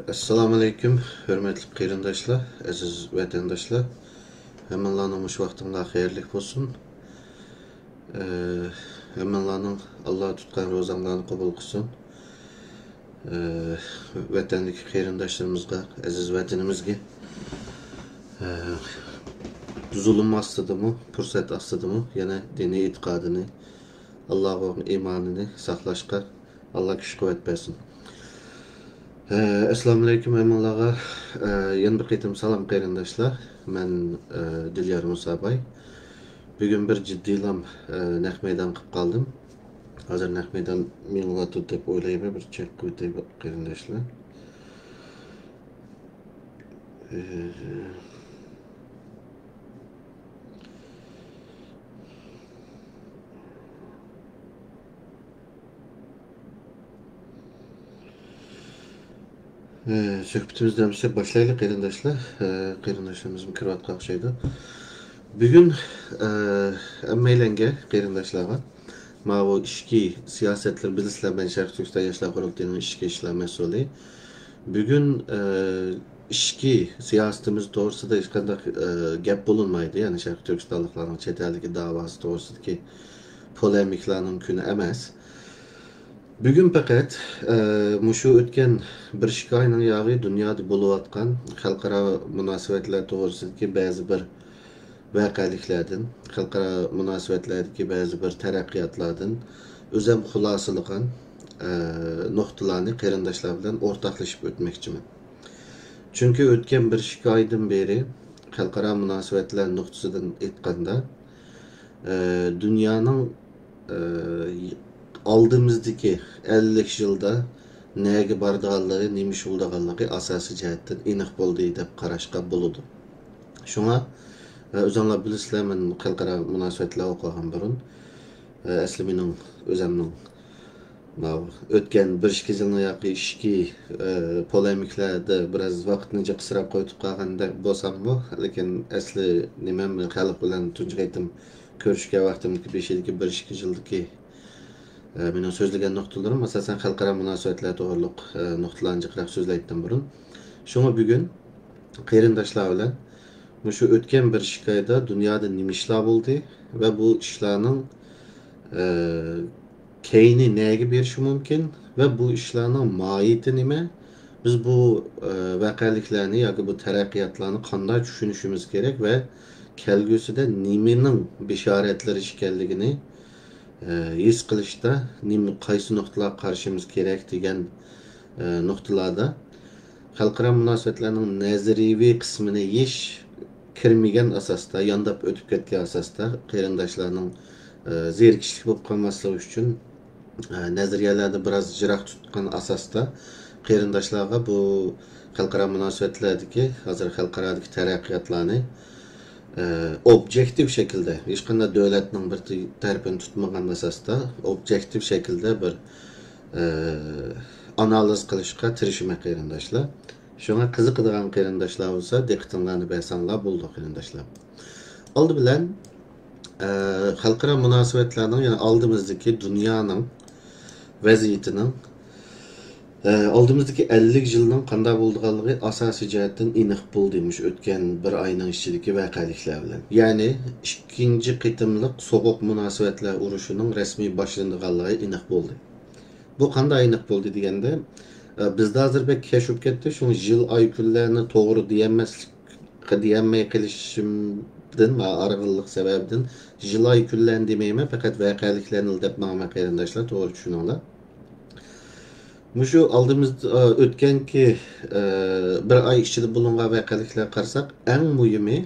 Assalamu alaikum, hürmetli kıyırındaşlar, aziz vatandaşlar. Hemenlanılmış vaxtında hayırlı olsun. Hemenlanın Allah tutkan rozanlarını kabul kılsın. Vatandaki kıyırındaşlarımızga, aziz vatanımızga zulüm astıdı mı, fırsat astıdı mı, yine dini itikadını, Allah'ın imanını saklaşka, Allah güç kuvvet versin. Assalamu alaikum emanlağa. Yeni bir qitim salam qarindaşlar. Ben Dilyar Musa Bay. Bugün bir ciddilam naq meydan qilib qoldim. Hozir naq meydan ming'atur deb o'ylayman, bir chek qo'yday qarindaşlar. Söhbətimizdən başlayalım qarindaşlar. Qarindaşlarımız mikrovatqa oxşaydı. Bugün emmeylenge qarindaşlarga bu işki siyasetler bilirler, ben Şərq Türkistan Yaşlar Qurultayının işki işler mesulü. Bugün işki siyasetimiz doğrusu da hiç kadar gap bulunmaydı. Yani Şərq Türkistanlıkların çeteldeki davası doğrusu ki polemiklarının günü emas. Bugün fakat muşu ötken bir şikayının yağı dünyada buluvatkan halkara münasebetler doğrusu ki bazı bir vakaliklerden, halkara münasebetlerdeki bazı bir terakkiyatlardan özem hulasılıqan noktalarını qarindaşlar bilen ortaklaşıp ötmekçimin. Çünkü ötken bir şikayetin beri halkara münasebetler noktasından etqanda dünyanın aldığımızdaki 50 yılda nege bardağları, nemiş oldağanlığı asası cihetten iniq boldu dep qarashqa buludu. Şuna özümle bilisizler, men halkara münasebetler okuğan burun. Asli mening özümning ötken bir iki yılın yaqı işki polemiklerde biraz vaqtını qısırab qoyup qalganda bolsam bu, lekin asli nimem xalq bilan tunji qaytim ko'rishga vaqtimki 5-2 bir iki yıldaki mening so'zlagan nuqtalarim asosan xalqaro munosabatlar to'g'riliq nuqtalarni jiqraq so'zlaydigan burun. Şuna bugün qarindaşlar bilan şu ötken bir şikayette dünyada nima ishlar bo'ldi ve bu ishlarning keyni nega berishi mumkin ve bu ishlarning mohiyati nima? Biz bu vaqaliklarni yoki bu taraqqiyotlarni qanday tushunishimiz kerak ve kelgusida nimaning bishoratlari ekanligini his qilishda qaysi nuqtalar qarashimiz kerak degan nuqtalarda xalqaro munosabatlarning nazariy qismini yesh kirmagan asosda, yandab o'tib ketgan asosda qarindaşlarning zerikishlik bo'lib qolmasligi uchun nazariyalarda biroz jiroq tutgan asosda qarindaşlarga bu xalqaro munosabatlardagi hozir xalqarodagi taraqqiyotlarni objektif şekilde, hiç qanday davlatning bir tarafini tutmagan asosda objektif şekilde bir analiz qilishga tirishmak qarindaşlar. Şuna qiziqadigan qarindaşlar bo'lsa, diqqatinglarni bersanlar bo'ldi qarindaşlar. Oldi bilan xalqaro munosabatlarning, yani oldimizdagi dunyoning vaziyatining oldimizdagi 50 yılning qanday bo'lganligi asosiy jihatdan aniq bo'ldimish o'tgan bir oyning ichidagi voqealiklar bilan. Ya'ni ikkinchi qitimliq so'g'uq munosabatlar urushining rasmiy boshlanganligi aniq bo'ldi. Bu qanday aniq bo'ldi deganda, bizda hozir bir keşif ketdi, şu yıl ay kunlarni to'g'ri deyamay qilishimdan va arg'inlik sababidan yıl ay kunlarni demayman, faqat voqealiklarni deb ma'lum qarindaşlar, to'g'ri tushuninglar. Şu aldığımızda ötkenki bir ay içinde bulungan vakalikler qarsak, en mühimi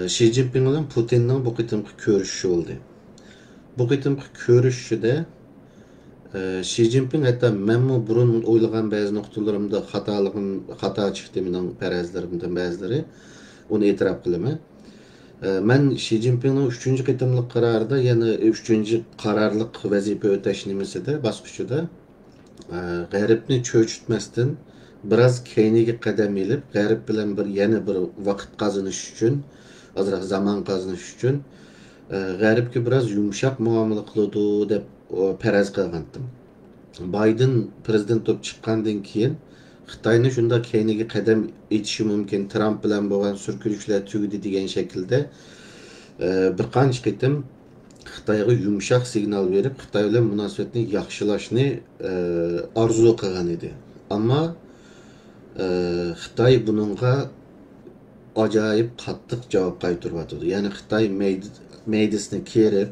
Xi Jinping bilan Putinning bu qitimki ko'rishishi oldu. Bu qitimki ko'rishishida Xi Jinping hatta menmi burun o'ylagan ba'zi nuqtalarimda xato chiqdi, mening farazlarimdan ba'zilari, uni e'tirof qilaman. Men Xi Jinpingning 3-chi qitimliq qarorida, ya'ni 3-chi qarorliq vazifa o'tash nimasida, bosqichida g'arbni cho'chitmasdan biraz keyniga qadam ilib, g'arb bilan yana bir vaqt qozonish uchun, ozroq zaman qozonish uchun g'arbga biraz yumshoq muomala qiladi deb faraz qilgandim. Biden prezident bo'lib chiqqandan keyin Xitoyni shunda keyingi qadam etishi mumkin, Trump bilan bo'lgan surkilishlar tugdi degan shaklda bir qancha qitim Xitoyga yumshoq signal berib, Xitoy bilan munosabatni yaxshilashni orzu qilgan edi. Ammo Xitoy buningga acayip qattiq cevap qaytarıp yani Xitoy meydisini kerip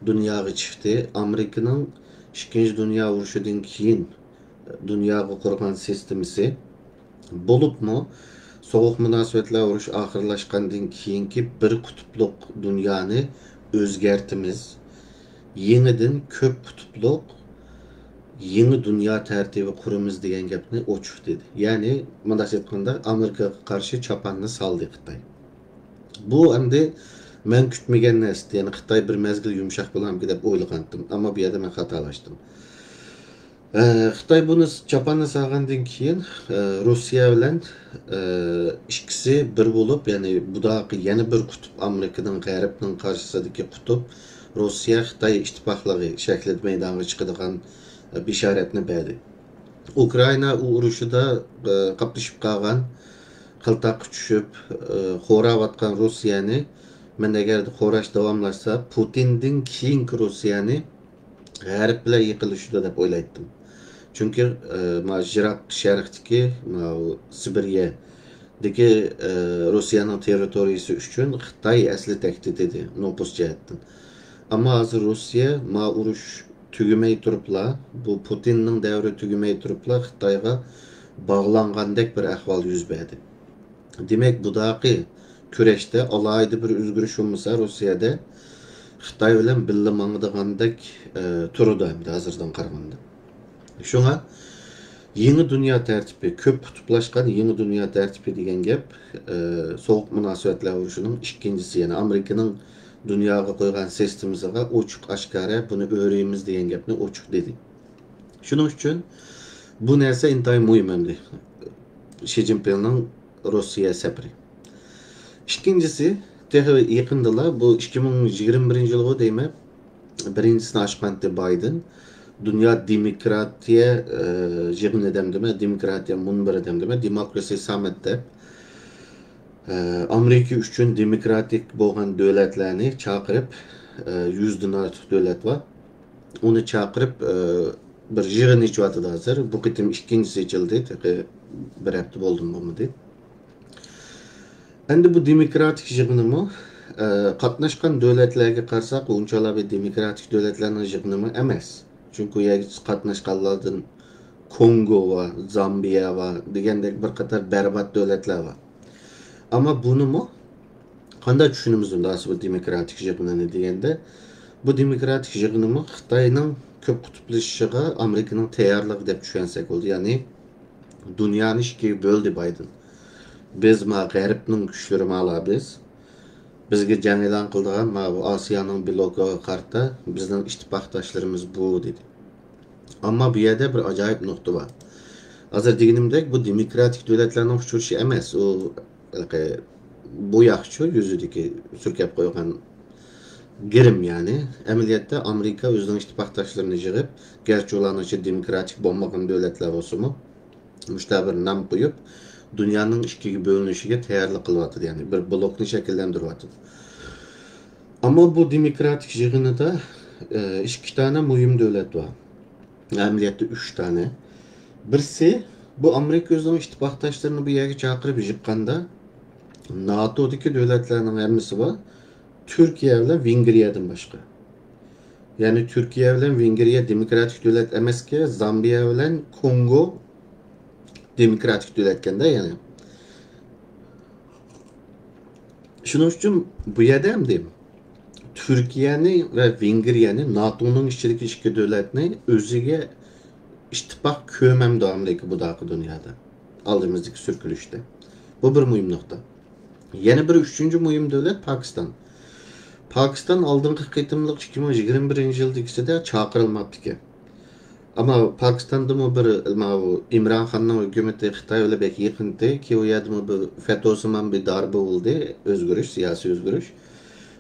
dunyoga chiqdi. Amerikaning ikkinchi dunyo urushidan keyin dunyoga qurgan sistemisi bo'libmi soğuk munosabatlar urush oxirlashgandan keyingi bir kutupluq dunyoni o'zgartimiz, yenidan ko'p kutupluq yeni dünya tertibi kurumuz degan gapni ochiq dedi. Ya'ni bunday aytganda Amerikaga qarshi chapanni saldi Xitoy. Bu endi men kutmagan narsa. Yani Xitoy bir mezgil yumshoq bo'larmi deb o'ylagandim, ammo bu yerda men xatolashdim. Xitoy buni chapanni salgandan keyin Rossiya bilan ikkisi bir bo'lib, ya'ni budaqi yana bir kutup Amerikaning g'arbning qarshisidagi kutup Rossiya Xitoy ittifoqligi shaklida maydonga chiqadigan bisharatni berdi. Ukrayna urushida qatnashib qolgan, qiltaq tushib, xo'rayotgan Rossiyani men agar xo'rash davomlashsa, Putindan keyingi Rossiyani g'arb bilan yiqilishida deb o'ylaydim. Chunki Jiroq sharqdagi Sibiriyadagi Rossiyaning territoriyasi uchun Xitoy asli tahdid edi nopus jihatdan. Ammo hozir Rossiya urush tugumay turibla, bu Putinning davri tugumay turibla Xitoyga bağlangandek bir ahvol yuz berdi. Demek budaqi kurashda alayda bir o'zgarish bo'lmasa Rossiyada Xitoy bilan birga mangdigandek turdi endi hozirdan qaraganda. Şuna yeni dünya tertibi, köp kutuplashgan yeni dünya tertibi degan gap soğuk munosabatlar urushining ikkinchisi, yani Amerikaning dunyoga qo'ygan sistemiga ochiq oshkora buni o'raymiz degan gapni ochiq dedi. Shuning uchun bu narsa intayin muhim endi. Xi Jinpingning Rossiya safari. İkincisi, yaqindalar bu 2021-yilga deyman, birinchisini ochgandi Biden. Dünya demokratiya yig'ini demdimi, demokratiya munbiri demdimi, Democracy Summit deb Amerika uchun demokratik bo'lgan davlatlarni chaqirib, 100 dan ortiq davlat bor. Uni chaqirib bir yig'in ichyapti hozir. Bu qitim ikkinchisi ichildi, bir hafta bo'ldimi bo'lmadi. Endi bu demokratik yig'inimi qatnashgan davlatlarga qarasak, unchalar bir demokratik davlatlarning yig'inimi emas. Çünkü qatnashganlardan Kongo va Zambiya va degandek bir qator berbat davlatlar var. Ama bunu mu qanday tushunimiz unda bu demokratik yig'inini deganda, bu demokratik yig'inimi Xitoyning ko'p qutuplashishiga Amerikaning tayyorligi deb tushunsak bo'ldi. Ya'ni dunyoni ikkiga bo'ldi Biden. Biz g'arbning kuchlarini olamiz. Bizga jang e'lon qildigan bu Osiyoning blokiga qarta bizning ittifoqdoshlarimiz bu dedi. Ammo bu yerda bir ajoyib nuqta bor. Hozir deganimdek bu demokratik davlatlarning uchrashuvi emas, u bu yaxshi yuzidagi surkab qo'ygan girim, yani amaliyotda Amerika o'zining ittifoqdoshlarini yig'ib, garchi ularning ichida demokratik bo'lmagan davlatlar bo'lsa-mu, mushtabir nam qo'yib dunyoning ikkiga bo'linishiga tayyorlik qilyapti, ya'ni bir blokni shakllantiryapti. Ammo bu demokratik yig'inida ikki tane muhim davlat bor. Amaliyotda 3 tane. Birisi bu Amerika o'zining ittifoqdoshlarini bu yerga chaqirib yiqqanda NATO'dagi davlatlarning hammasi bor. Türkiye bilan Vengriyadan boshqa. Ya'ni Türkiye bilan Vengriya demokratik davlat emaski, Zambiya bilan Kongo demokratik davlatganda, ya'ni shuning uchun bu yerda ham deyim, Türkiye'ni ve Vengriyani NATO'nun içindeki ikki davlatni o'ziga ittifoq ko'mamdi Amerika budaqi dunyoda oldimizdagi surkilishda. Bu bir muhim nokta. Yana bir üçüncü muhim davlat Pokiston. Pokiston oldingi qitimliq 2021-yildagida chaqirilmabdi. Ama Pokistonda bir İmran Xonning hukumati Xitoy bilan bek yaqindi ki u yerda bir fetosiman bir darbe bo'ldi, o'zgarish, siyosiy o'zgarish.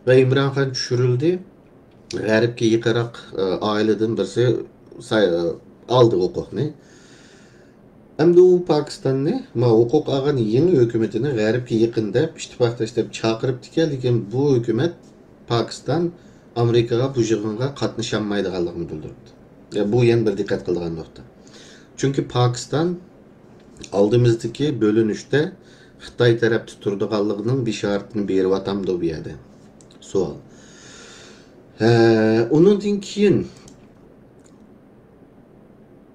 Ve İmran Xon tushirildi. G'arbga yaqinroq oiladan birisi aldı hukukni. Endi u Pakistanni ma hukuk algan yeni hükümetini G'arbga yaqinlab ittifoqlashib chaqiribdi, lekin bu hükümet Pakistan Amerikaga bu yig'inga qatnashamaydiganligini bildirdi. Bu yana bir diqqat qiladigan nokta. Çünkü Pakistan aldığımızdaki bölünüşte Xitay tarafta turdiganligining bishoratini berib atamdi bu yerda. Savol. Ondan keyin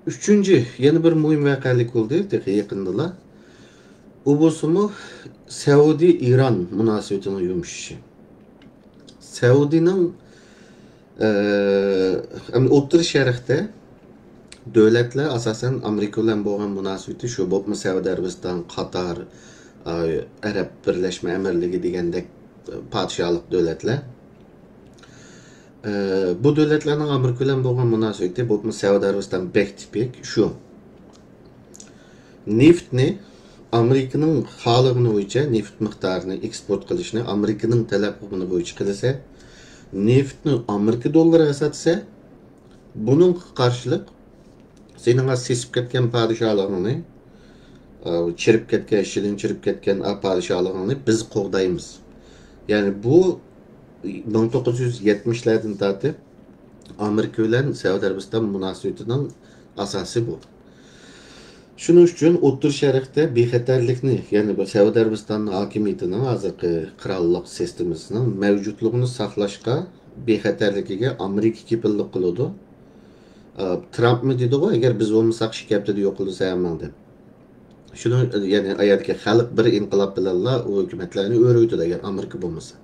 üçüncü yeni bir muhim vakalik oldu yakındılar. O bolsunmu Saudi-İran münasebetinin yumuşaşı. Saudi'nin O'rta Sharqda devletler asasen Amerika bilan bo'lgan munosabati shu bo'lib, Saudiya Arabiston, Qatar, Arab Birleşme Emirligi degandek podshohlik devletler. Bu devletlerning Amerika bilan bo'lgan munosabati bo'lib, Saudiya Arabiston bek tipik shu. Neftni Amerika'nın xalığını bo'yicha neft miqdorini eksport qilishni Amerika'nın talabi bo'yicha qilsa, neftni Amerika dollariga sotsa, bunun qarşılık senin sesip ketken padişahlığını, çirip ketken, şilin çirip ketken padişahlığını biz qo'g'daymiz. Yani bu 1970'lerden tartib Amerika bilan Saudiya Arabiston munosabatinin asası bu. Şunun üçün O'rta Sharqda bexatarlikni, ya'ni Saudiya Arabistonning hokimiyatining hozirgi qirollik sistemasining mavjudligini saqlashga bexatarligiga Amerika kepillik qiladi. Trump mı dedi o, eğer biz olmasak şikayette de yok olursa hemen de. Şunu yani ayetki halk bir inqilab bilanla o hükümetlerini öğrüydü eğer Amerika bulmasa.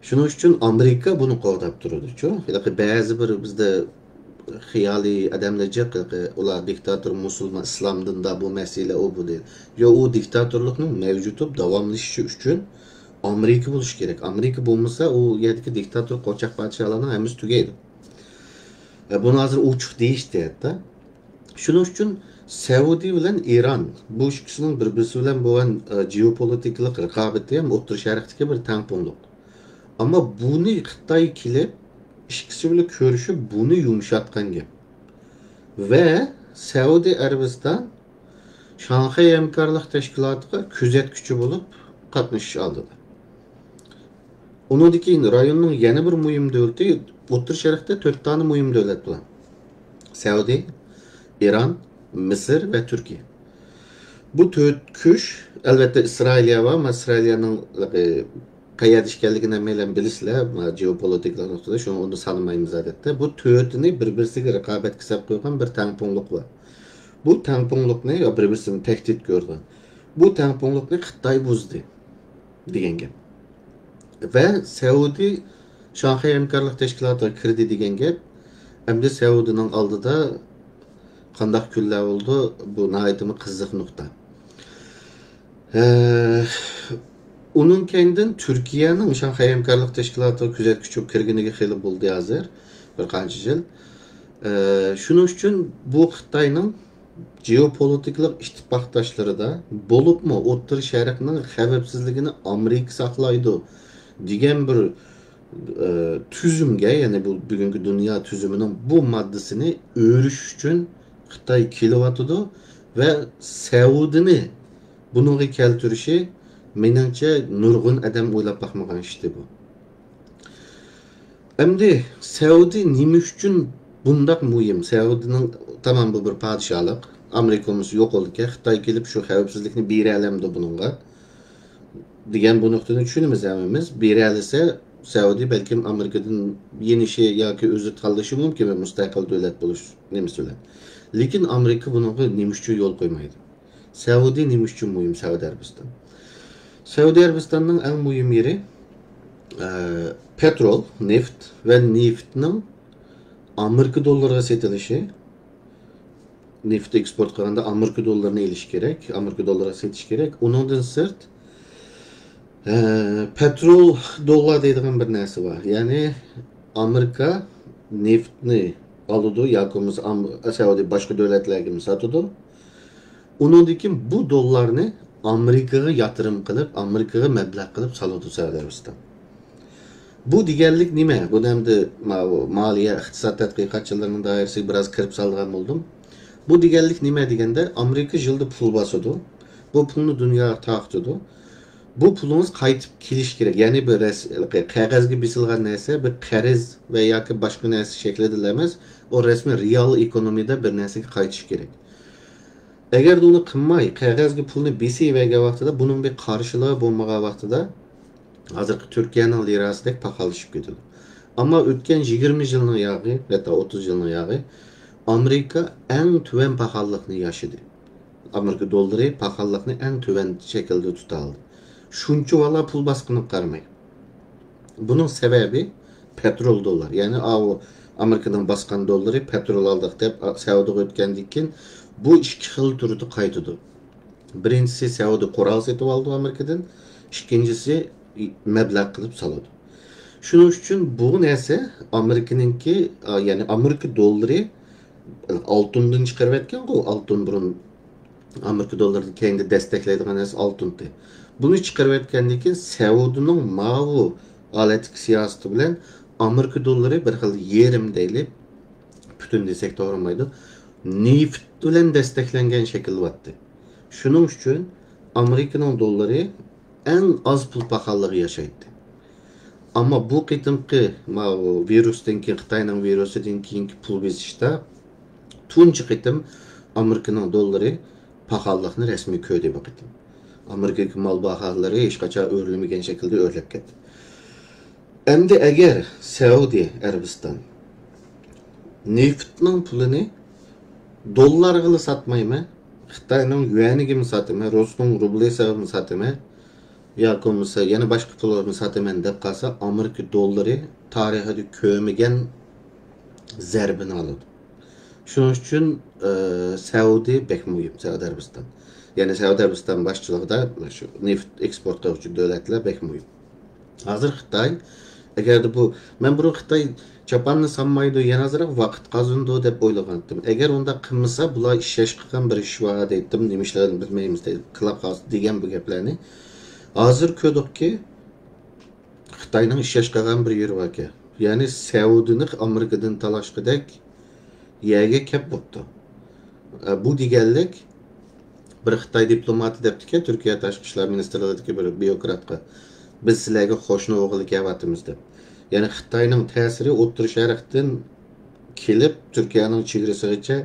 Şunun için Amerika bunu qo'llab turadi. Yani bazı bir bizde xiyali adamlarca ular diktator musulmon islomdan da bu mesele o bu değil. Ya o diktatorluğun mevcut davamlışı için Amerika buluş gerek. Amerika bulmasa o yerdeki diktator qo'chaq podshohlarning hamiz tugaydi. Bunu hazır uçuk değişti hatta. Şunun için Saudi bilen İran bu ikisinin birbirisi bilen bo'lgan geopolitik raqobati ham O'rta Sharqdagi bir tangpunluq. Ama bunu Xitoy kelib ikisi bilan ko'rishib bunu yumshatgan gap. Ve Saudi Arabiston Shanxay hamkorlik tashkilotiga kuzatuvchi bo'lib qatnashish oldi. Ondan keyin rayonning yana bir muhim davlati O'rta Sharqda 4 tane muhim devlet var. Saudi, İran, Mısır ve Türkiye. Bu 4 kuş elbette İsrail'e var ama İsrail'in qayerda ishkanligini meylen bilisizlar, geopolitik noktada şunu onu sanmaymiz adette. Bu 4'ünü bir-birisiga raqobat qilib qo'ygan bir tangpunluq var. Bu tangpunluqni bir-birisini tehdit ko'rgan. Bu tangpunluqni Xitoy buzdi degan gap. Ve Saudi Shanxay hamkorlik tashkilotiga kirdi degan gap. Endi Saudining oldida qanday kunlar oldu bu nihoyatda qiziq nuqta. Onun kendin Türkiye'nin Shanxay hamkorlik tashkilotiga kuzatuvchi kirganiga xili bo'ldi hozir bir qancha yil. Shuning uchun bu Xitoyning geopolitik ittifoqdoshlarida bo'libmi O'rta Sharqning xavfsizligini Amerika saqlaydi degan bir tüzümge, yani bu bugünkü dünya tüzümünün bu maddesini öğrüş için Xitoy kelyapti ve Saudi'ni bununla keltirişi menimce nurg'un adam o'ylab bakmagan işte bu. Endi Saudi nima uchun bundak muhim? Saudi'nin tamam bu bir podshohlik, Amerikamiz yo'q oldi, Xitoy kelib shu xavfsizlikni bera olamdi bunga degan bu nuqtani tushunamiz hamimiz. Bera olsa Saudi belki Amerika'dan yeni şey ya ki özü tanışı mümkün ve müstakil devlet buluş nemisi öyle. Lakin Amerika bunun nemişçi yol koymaydı. Saudi nemişçi mühim Saudi Arabistan. Saudi Arabistan'ın en mühim yeri petrol, neft ve neftinin Amerika dolarına satılışı. Neft eksport kılanda Amerika dolarına iliş gerek, Amerika dolara satış gerek. Ondan sırt petrol dolar deydiğim bir narsa var. Yani Amerika neftni alıdı, yakımız Saudi başka devletlerimiz satıdı. Onundan bu dolarını Amerika'ya yatırım kılıp, Amerika'ya meblağ kılıp salıdı Saudi Arabistan. Bu digerlik nime? Bu demdi maliye, iqtisat tadqiqatçılarının dairesi biraz kırıp salgan oldum. Bu digerlik nime degende Amerika yılda pul basıdı. Bu pulunu dünya taqtıdı. Bu pulumuz qaytib kelish kerak. Ya'ni bir qog'ozga bisilgan narsa bir qarz va yoki boshqa narsa shaklida emas, o rasmiy real ekonomiyada bir narsaga qaytish kerak. Agar uni qilmay, qog'ozga pulni besivergan vaqtida buning bir qarshiligi bo'lmagan vaqtida hozirgi Turkiyaning lirasidek paxallashib ketadi. Ammo o'tgan 20 yilning yog'i, hatto 30 yilning yog'i Amerika eng tuvan paxallikni yaşadı. Amerika dollari paxallikni eng tuvan shaklda tutaldi. Şunçu valla pul baskını qarmay. Bunun sebebi petrol dollar. Yani o Amerika'dan baskan dollari petrol aldık deb Saudiga o'tgandan bu ikki xil turda qaytadi. Birincisi Saudi qoral setib oldi Amerikadan, ikkinchisi mablag' qilib soladi. Shuning uchun bu narsa Amerikaningki, ya'ni Amerika dollari oltindan chiqarib etgan-ku, oltin burun Amerika dollarini kendi desteklaydigan narsa oltindi. Bunu çıkarıp etkendik ki Saudi'nin mavu aletlik siyaseti bilen Amerika doları bir xil yerim deyilip bütün desek doğramaydı. Neft bilen desteklengen şekilde battı. Şunun için Amerika'nın doları en az pul pahalılığı yaşaydı. Ama bu qitimki virüsten ki Xitayning virusidan keyingi pul besishda tunji qitim Amerika'nın doları pahalılıqni resmi köydü bu qitim. Amerika'daki mal bahaları hiç kaça örülmegen şekilde örlep ketdi. Endi eğer Saudi Arabistan neftning pulini dollar qilib satmaymi, Xitoyning yuaniga mi satmaymi, Rusning rubli hisobini satmaymi, yoki bo'lmasa yana boshqa pullarni sataman deb qolsa, Amerika dollari tarixida ko'rmagan zarbini oladi. Shuning uchun Saudi bek muhim, Saudi Arabiston. Yani Saudi Arabiston başçılığında şu neft eksport qiluvchi davlatlar bek muhim. Hozir Xitoy agar bu men bunu Xitoy Japanni sanmaydi, yana azroq vaqt qazindi deb o'ylagandim. Agar unda qilmasa bular ishlash qilgan bir ish bor dedim, demishlarini bilmaymiz deb qilib qoldi degan bu gaplarni. Hozir ko'rdikki Xitoyning ishlash qilgan bir yeri bor ekan. Ya'ni Saudini Amerikadan talashqidek yerga kep bo'pti. Bu deganlik bir Xitoy diplomati debdiki, Türkiye Tashqi ishlar ministrligidagi bir byurokratga biz sizlarga qo'shni o'g'il kelyapmiz deb. Ya'ni Xitoyning ta'siri O'rta Sharqdan kelib Turkiyaning chegarasigacha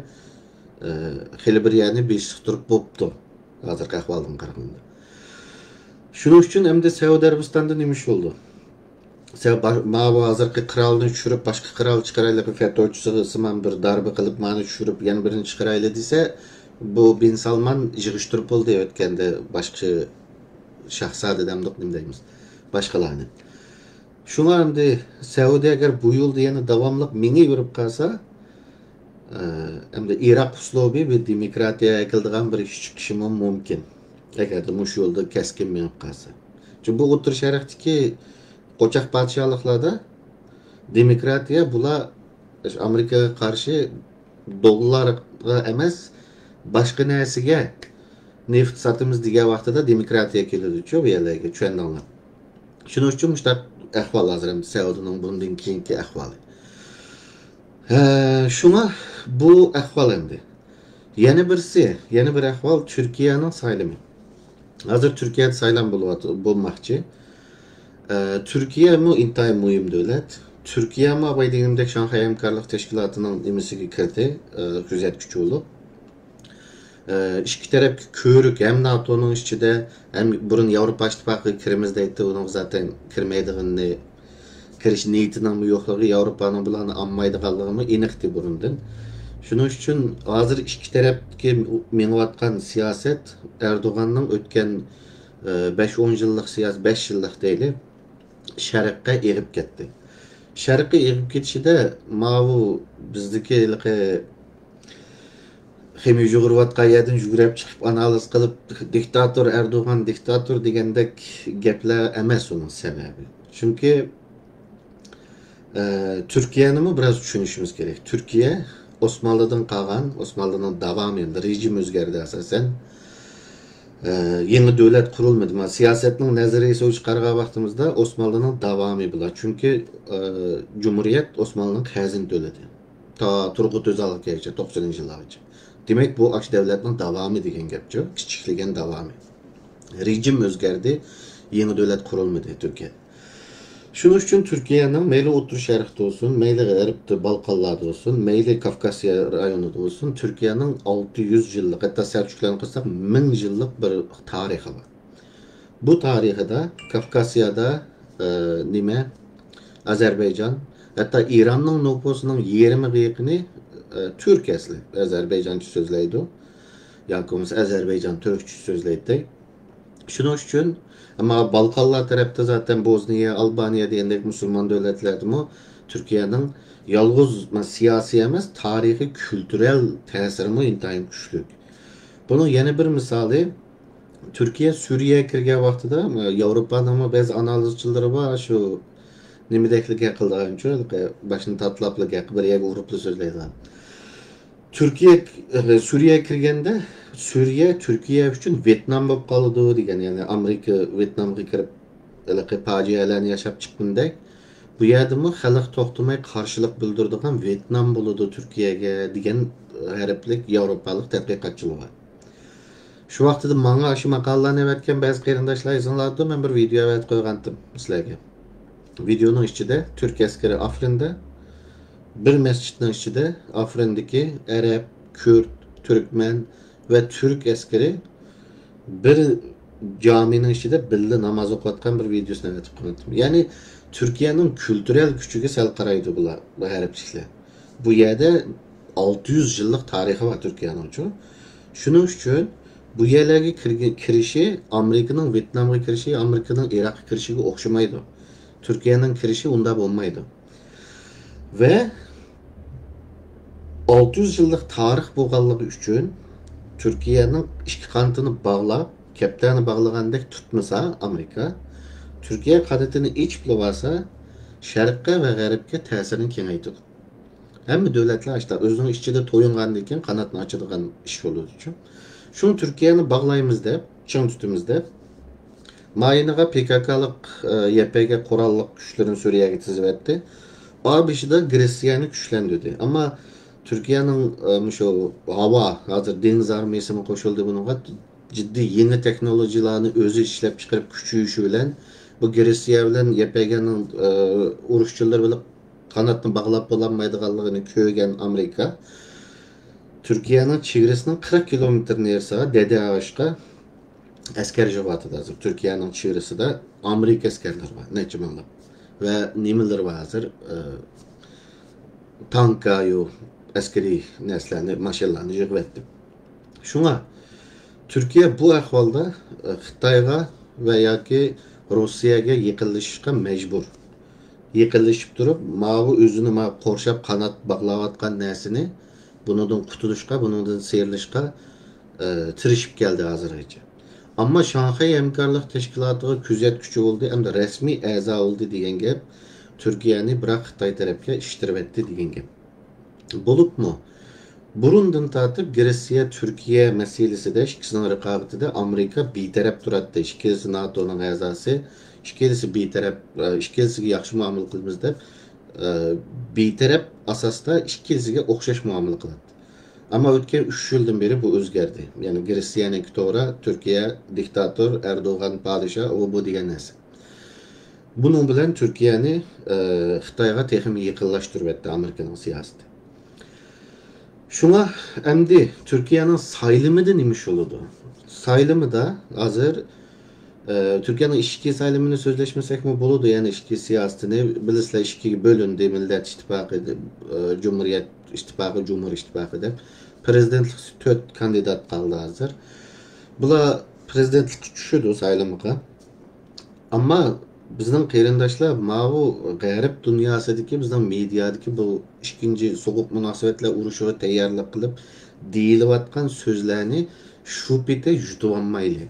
xili bir yerni beshiktirib bo'pti. Hozirgi ahvoldan qaraganda. Shuning uchun endi Saudiya Arabistonda nima ish bo'ldi? Mana hozirgi qirolni tushirib boshqa qirol chiqaraylik, FETÖ'chisi siman bir darba qilib mani tushirib yana birini chiqaraylik desa, bu Bin Salman yig'ishtirib bo'ldi o'tganda boshqa shahzoda demdik nima deymiz, boshqalarni. Shunga endi Saudiya agar bu yo'lda yana davomli mingi yurib qolsa, endi Iroq uslubi bir demokratiyaga qildigan bir ish chiqishi mumkin. Agar mush yo'lda keskin minib qolsa. Chunki bu O'rta Sharqdagi qo'chaq podshohliklarda demokratiya bular Amerikaga qarshi dollarga emas, boshqa narsaga neft satamiz degan vaqtida demokratiya keladi-ku bu yerlarga, tushundinglar. Shuning uchun mushtaq ahvol hozir ham Saudining bundan keyingi ahvoli. Shunga bu ahvol endi. Yana bir ahvol Turkiyaning saylami. Hozir Turkiyada saylam bo'lmoqchi. Türkiye mu intayın muhim devlet. Türkiye mu abaydenimdek Şanghay Hamkorlik Teşkilatı'nın emisiga kirdi, kuzatuvchi bo'lib. İki taraf ko'rik hem NATO'nun içinde hem burun Avrupa İttifaqı kirimiz deydi, onun zaten kirmeydiğini, kirish niyetining yo'qligi, Avrupa'nın bularni almaydiganligi aniqdi burundan. Shuning uchun hozir ikki tarafga minayotgan siyoset Erdo'g'anning o'tgan 5-10 yillik siyoset, 5 yillik deyli, Sharqqa egib ketdi. Sharqqa egib ketishida mavu bizdagi xemi yugurayotgan yerdan yugurib chiqib analiz qilib diktator Erdo'g'an diktator degandek gaplar emas uning sababi. Chunki Türkiye'ni biraz tushunishimiz kerak. Türkiye Osmanlı'dan qolgan, Osmanlı'nın davomida rejim o'zgardi asosan. Yeni devlet kurulmadı ama siyasetin nazariyesi uç qarığa vaxtımızda Osmanlı'nın davamı bula. Çünkü Cumhuriyet Osmanlı'nın hazin devleti. Ta Turgut Özal gelce 90. yıllarca. Demek bu aç devletinin davamı degen gepçi. Kiçikligen davamı. Rejim özgerdi. Yeni devlet kurulmadı Türkiye. Şunun için Türkiye'nin meyli Otur Şerif'te olsun, meyli Garip'te Balkanlarda olsun, meyli Kafkasya rayonunda olsun, Türkiye'nin 600 yıllık, hatta Selçukluların kıssak 1000 yıllık bir tarihi var. Bu tarihi de Kafkasya'da nime Azerbaycan, hatta İran'ın nüfusunun 20 yakını Türk esli. Azerbaycançı sözleydi o. Yakımız Azerbaycan Türkçü sözleydi. Şunun için ama Balkanlar tarafta zaten Bosniya, Albanya diyendek Müslüman devletlerdi mi Türkiye'nin yalnız siyasi emas tarihi kültürel tesirimi intayın güçlü. Bunun yeni bir misali Türkiye Suriye'ye kirgen vaxtıda Avrupa'nın ama bez analizçileri var şu nimedeklik yakıldığı için başını tatlaplık yakı bir yer gruplu sözleydi. Türkiye Suriye'ye kirgende Suriye Türkiye için Vietnam bo'lib qoldi degan, yani Amerika Vietnamga kirib facialarni yashab chiqqandek bu yerdami xalq to'xtamay qarshilik bildirdigan Vietnam bo'ladi Turkiyaga degan g'ariblik yevropalik tadqiqotchilar var. Şu vaqtida menga shu maqolalarni yaratgan ba'zi qarindoshlar izinlardi, men bir video yaratib qo'ygandim sizlarga. Videonun ichida Türk askari Afrinda bir mescidin içinde Afrin'deki Arap, Kürt, Türkmen ve Türk askeri bir caminin içinde birlikte namaz okuyatkan bir videosunu anlatıp koydum. Yani Türkiye'nin kültürel gücüge sel karaydı bu haripçikler. Bu yerde 600 yıllık tarihi var Türkiye'nin için. Şunun için bu yerlere kirişi Amerika'nın Vietnam'a kirişi, Amerika'nın Irak'a kirişi okşamaydı. Türkiye'nin kirişi onda olmaydı. Ve 600 yıllık tarih bolğanlığı üçün Türkiye'nin iki kanatını bağlap, keplerini bağlagandek tutmasa Amerika, Türkiye kadetini iç bulvarsa Şərqə ve G'arbga təsirini kengaytır. Hem devletler işte özünün işçide toyunğandayken kanatını açıdığan iş olur için. Şunu Türkiye'ni bağlayımız dep, çın tutumuzda Mayınığa PKK'lık YPG korallık güçlerin Suriye'ye tizip ABŞ'de da Gresiyani güçlendirdi. Ama Türkiye'nin şu hava, hazır deniz armiyası mı koşuldu bununla ciddi yeni teknolojilerini özü işlep çıkarıp küçüğüşü bilen bu Gresiyani bilen YPG'nin uruşçuları bilen kanatını bağlap bulamaydıqanlığını köygen Amerika Türkiye'nin çevresinin 40 kilometre neresi Dede Ağaç'a asker javatıda hazır. Türkiye'nin çevresi de Amerika askerler var. Neçimalı. Ve nimeler var hazır. Tankayu askeri neslerini, maşallarını yığıvettim. Şuna Türkiye bu ahvalda Xitayga veya ki Rusya'ya yıkılışka mecbur. Yıkılışıp durup mağı özünü korşap kanat bağlavatkan nesini bunun kutuluşka, bunun seyirlişka tirişip geldi hazırlayıcı. Ama Şanghay Emkarlık Teşkilatı'na küzet gücü oldu hem de resmi əza oldu diyen gep Türkiye'ni bırak Xitay tarafga iştirip etti diyen gep. Bulup mu? Burundan tartib Gretsiya Türkiye meselesi de ikisinin rekabeti de Amerika bir taraf duradı. İkisi NATO'nun əzası, ikisi yaxşı muamele kılımız dep bir taraf asasda ikisiga okşaş muamele kıladı. Ama ötken 3 yıldan beri bu özgerdi. Yani Gretsiyanın doğru Türkiye diktatör Erdoğan padişah o bu diyen nesi. Bunun bilen Türkiye'ni Xitayga texmi yıkıllaştırıp etti Amerika'nın siyaseti. Şuna emdi Türkiye'nin saylımı da nimiş oldu. Saylımı da hazır Türkiye'nin işki saylımını sözleşmesek mi buludu yani işki siyasetini bilisle işki bölündü Millet İttifakı, Cumhuriyet İttifakı, Cumhur İttifakı da prezidentlik 4 kandidat kaldı hazır. Bula prezidentlik düşürdü saylımıqa. Ama bizden qeyrindaşlar mavu g'arib dünyasındaki bizden medyadaki bu ikinci soğuk münasebetler uruşuğa tayyorlab qilib deyilayotgan so'zlarni shu pete yutib.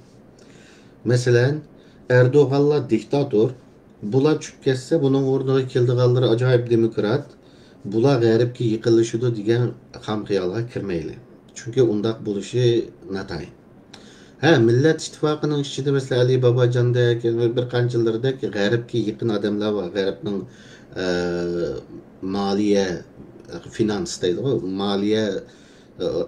Mesela Erdoğan'la diktatör bular çüp kesse bunun orada keldiğanları acayip demokrat bular g'aribga yıkılışıdı degan ham xiyolga kirmayli. Çünkü undaq bo'lishi natay. Ha, Millet İttifakı'nın işçide mesela Ali Babacan'daki ve bir kancılardaki garipki yakın adamlar var. Garip'in e, maliye, finans deydi o, maliye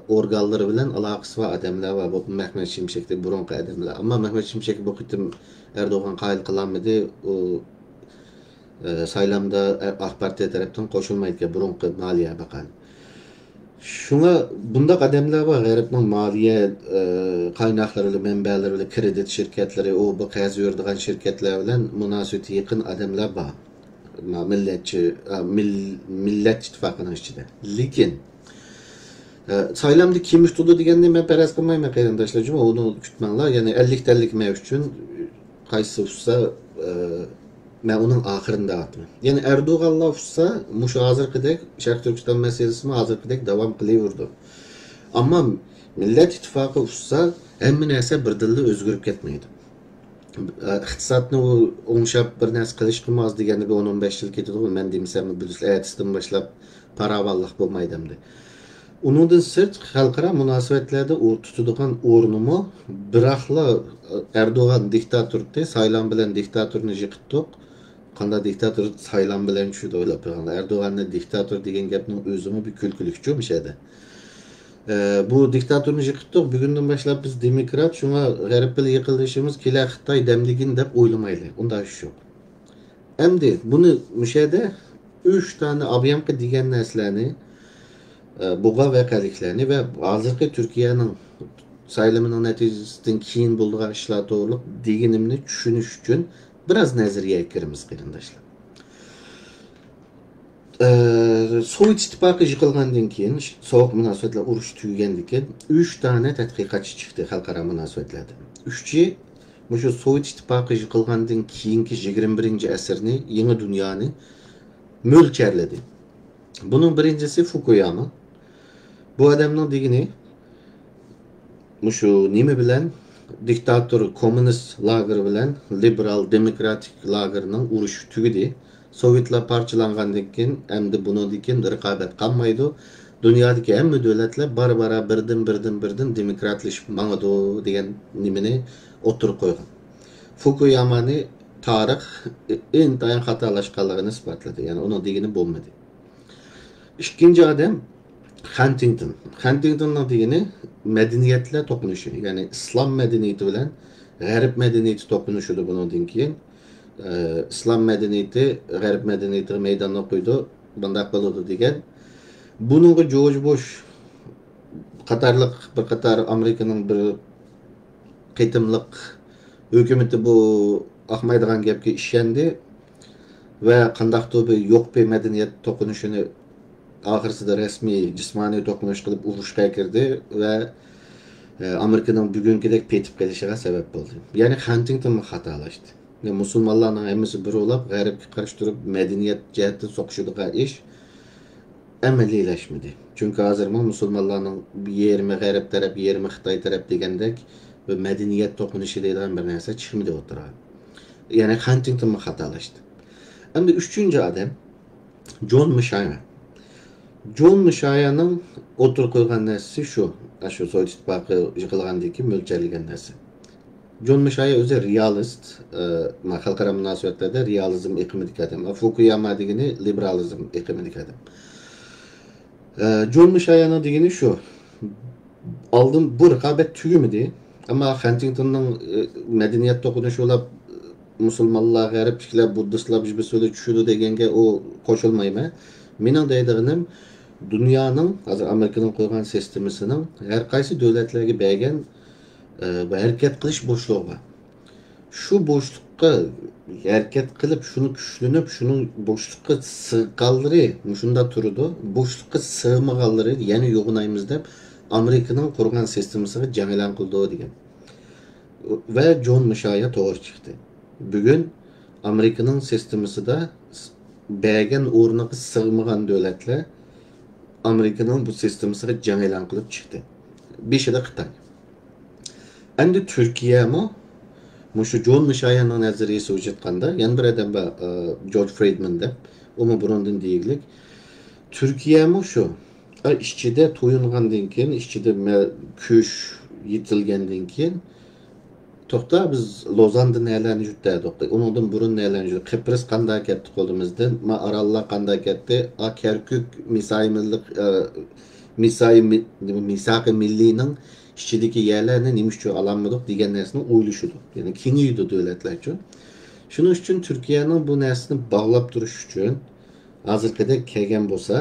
organları bilen alakası var adamlar var. Bu Mehmet Şimşek'te burunki adamlar. Ama Mehmet Şimşek bu kıtım Erdoğan kayıl kılanmadı. O saylamda AK Parti tarafından koşulmaydı burunki maliye bakanı. Şuna bunda kademler var. Gayrıtman maliye kaynakları, menbeleri, kredi şirketleri, o bu kayaz yurduğun şirketler bilen münasebeti yakın adamlar var. Millet ittifakının içinde. Lekin saylamda kim tutu degende ben peres kılmayım arkadaşlar. Onu kütmenler yani 50'lik mev için kaysı olsa ben onun ahırında atmam. Yani Erdoğan'la olsa muş hazır kıdek Şarkı Türkistan meselesi mi hazır kıdek devam kılıyordu. Ama Millet İttifakı olsa hem neyse bir dilde özgürlük etmeydi. İktisatını o onşap bir nes kılıç kılmaz degende bir 10-15 yıl ketidi. Ben demişsem bir ertesinden başlap para vallah bulmaydı demdi. Onundan sırt halkara münasebetlerde o tutuduğun ornumu bırakla Erdoğan diktatörde saylan bilen diktatörünü yıkıttık. Kanda diktatör saylan bilen şu da öyle yapıyor. Erdoğan'la diktatör degen gapning özümü bir külkülükçü bir şeydi. Bu diktatörünü yıkıttık. Bugünden başlap biz demokrat şuna garip bir yıkılışımız kila Xitay demligin dep oylamaylı. Onda iş yok. Emdi bunu müşahede 3 tane abiyamka degen neslerini buğa vekaliklerini ve hazırki Türkiye'nin sayılımının neticesinden keyin bulduğu işler doğruluk deginimini düşünüş için biraz nazariye ekirimiz kıyındaşlar. Sovyet İttifakı yıkılgandan keyin soğuk münasebetler uruş tüygendikken 3 tane tadqiqatçı çıktı halkara münasebetlerde. Üççü şu Sovyet İttifakı yıkılgandan keyinki 21. asırni, yeni dünyanı mölçerledi. Bunun birincisi Fukuyama. Bu adamın degini şu nimi bilen diktatör komünist lager bilen liberal demokratik lagerinin uruş tügüdü. Sovyetler parçalangandan keyin endi bunu dikin raqabet kalmaydı. Dünyadaki hamma devletler bara birden demokratlaşıp manadı degan nimini oturup koygan. Fukuyama'nı tarix intayin hatalaşkanlığını isbatladı. Yani onun degini bulmadı. İkinci adam Huntington. Huntington'un degeni medeniyetle tokunuşu. Yani İslam medeniyeti bilen Garip medeniyeti tokunuşudu bunun keyin. İslam medeniyeti Garip medeniyeti meydanına koydu. Bundak buludu degen. Bunun George Bush Katarlık bir Katar Amerika'nın bir kıytımlık hükümeti bu akmaydıgan gapga işendi ve kandakto bir yok bir medeniyet tokunuşunu ahırsıda resmi cismani dokunuş kılıp uğuşka girdi ve Amerika'nın bugünkidek petip gelişine sebep oldu. Yani Huntington hatalaştı. Yani Musulmanların hemisi bir olap garip karıştırıp medeniyet cihetten sokuşuduğu iş emelileşmedi. Çünkü hazırma Musulmanların bir yerime garip taraf, yerime Xitay taraf degendek ve medeniyet dokunuşu deyilən bir nərsə çıxmıdı otura. Yani Huntington hatalaştı. Hem de üçüncü adam John Mishaya. John Mishaya'nın otur koygan nərsi şu Sovyet İttifakı yıkılgandaki mölçerligen nərsi. John Mishaya özü realist, halkara münasebetlerde realizm ekimidik adam. Fukuyama degeni liberalizm ekimidik adam. John Mishaya'nın degeni şu, aldım bu rekabet tügümüdü. Ama Huntington'un medeniyet dokunuşu olap Musulmanlar, Garipçiler, Buddhistler bir söyle düşürdü degenge o koşulmayma. Menin deydiğim dünyanın, hazır Amerika'nın koygan sistemisinin her kaysi devletlerge bəygen hareket kılış boşluğu var. Şu boşlukka hareket kılıp şunu güçlünüp şunun boşlukka sığqalları şunda turudu. Boşlukka sığmağalları yani yoğunayımız dep Amerika'nın kurgan sistemisiga jangalan kıldığı degen. Ve John Mishaya doğru çıktı. Bugün Amerika'nın sistemisi de bəygen ornağı sığmağan devletler Amerika'nın bu sistemisiga jangalan kılıp çıktı. Bir şey de Xitay. Endi Türkiye mi? Şu John Mishaya'nın nazariyesi ucutqanda, yani bir adam var George Friedman dep, o mu burundan deyiglik. Türkiye mi şu? İşçide toyungandan keyin işçide küş yitilgandan keyin to'xta biz Lozanda nelerni jutdadik. Onundan burun nelerni jutdik. Kıbrıs qanday ketdi qo'limizdan, Arallar qanday ketdi. Kerkük misaqi milliyning ichidagi yerlarni nima uchun ololmadik degan narsani o'ylashidi. Ya'ni kengaydi davlatlar uchun. Shuning uchun Turkiyaning bu narsani bog'lab turish uchun hozirgidek kelgan bo'lsa,